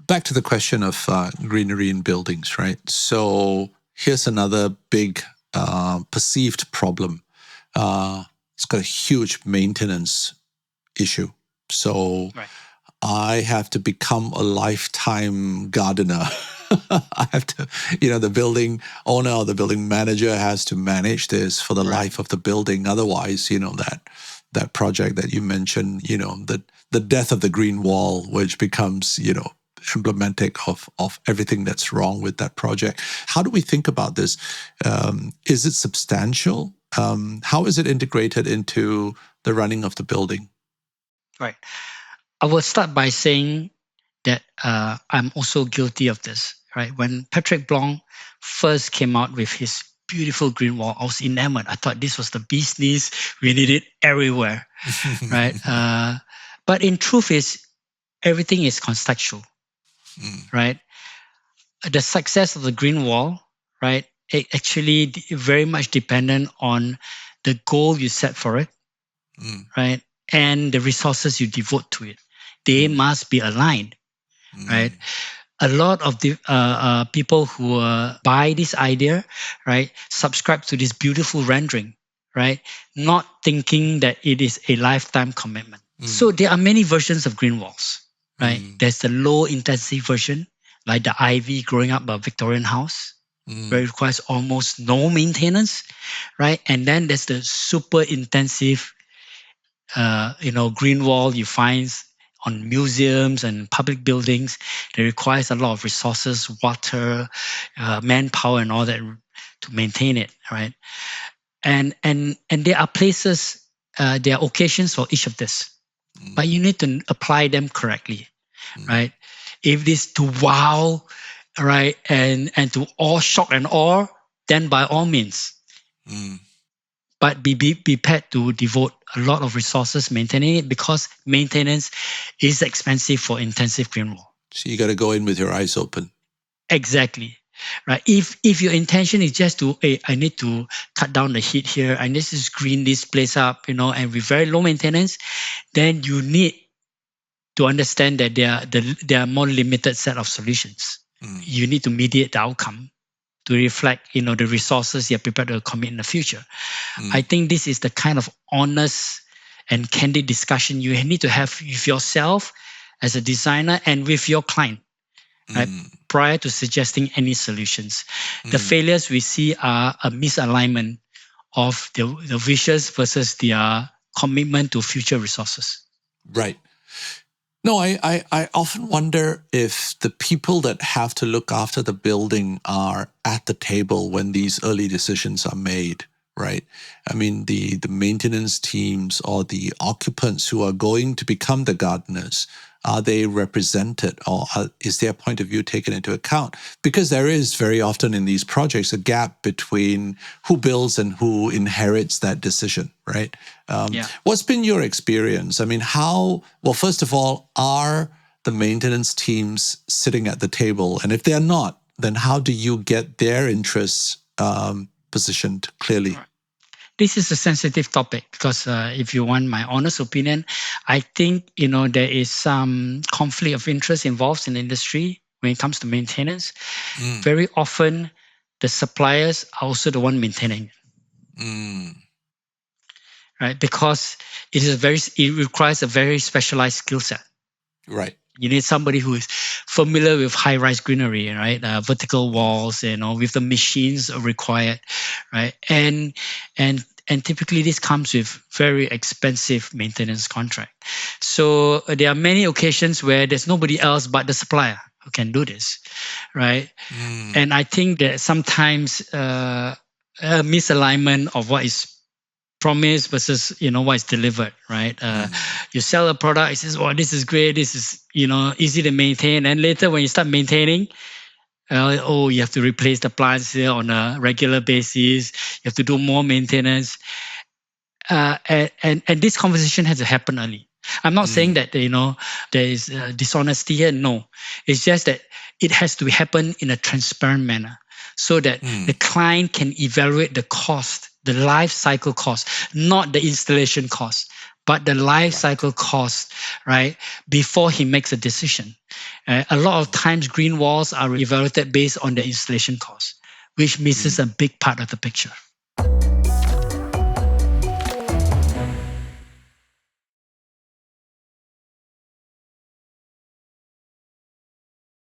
back to the question of greenery in buildings, right? So here's another big perceived problem. It's got a huge maintenance issue. So Right. I have to become a lifetime gardener. I have to, the building owner or the building manager has to manage this for the life of the building. Otherwise, that project that you mentioned, the death of the green wall, which becomes, emblematic of everything that's wrong with that project. How do we think about this? Is it substantial? How is it integrated into the running of the building? Right. I will start by saying that I'm also guilty of this. Right. When Patrick Blanc first came out with his beautiful green wall, I was enamored. I thought this was the bee's knees. We need it everywhere. Right. But in truth, everything is contextual. Right. The success of the green wall, right, it actually very much dependent on the goal you set for it, right, and the resources you devote to it. They must be aligned, right? A lot of the people who buy this idea, right, subscribe to this beautiful rendering, right, not thinking that it is a lifetime commitment. So there are many versions of green walls, right? There's the low intensity version, like the ivy growing up a Victorian house, where it requires almost no maintenance, right? And then there's the super intensive, green wall you find on museums and public buildings that requires a lot of resources, water, manpower, and all that to maintain it, right? And there are places, there are occasions for each of this, but you need to apply them correctly, right? If this to wow, right, and to awe, shock and awe, then by all means. But be prepared to devote a lot of resources maintaining it, because maintenance is expensive for intensive green wall. So you got to go in with your eyes open. Exactly. Right. If your intention is just to, hey, I need to cut down the heat here, I need to green this place up, and with very low maintenance, then you need to understand that there are more limited set of solutions. You need to mediate the outcome to reflect, the resources you're prepared to commit in the future. I think this is the kind of honest and candid discussion you need to have with yourself as a designer and with your client, right, prior to suggesting any solutions. The failures we see are a misalignment of the wishes versus their commitment to future resources. Right. No, I often wonder if the people that have to look after the building are at the table when these early decisions are made, right? I mean, the maintenance teams or the occupants who are going to become the gardeners, are they represented, or is their point of view taken into account? Because there is very often in these projects a gap between who builds and who inherits that decision, right? What's been your experience? I mean, first of all, are the maintenance teams sitting at the table? And if they're not, then how do you get their interests positioned clearly? This is a sensitive topic because if you want my honest opinion, I think, there is some conflict of interest involved in the industry when it comes to maintenance. Very often, the suppliers are also the one maintaining it. Right? Because it requires a very specialized skill set. Right. You need somebody who is familiar with high-rise greenery, right? Vertical walls, with the machines required, right? And typically this comes with very expensive maintenance contract. So there are many occasions where there's nobody else but the supplier who can do this, right? And I think that sometimes a misalignment of what is promise versus what is delivered, right? You sell a product, it says, "Oh, this is great. This is easy to maintain." And later, when you start maintaining, you have to replace the plants here on a regular basis. You have to do more maintenance, and this conversation has to happen early. I'm not saying that there is dishonesty here. No, it's just that it has to happen in a transparent manner, so that the client can evaluate the cost, the life cycle cost, not the installation cost, but the life cycle cost, right, before he makes a decision. A lot of times green walls are evaluated based on the installation cost, which misses a big part of the picture.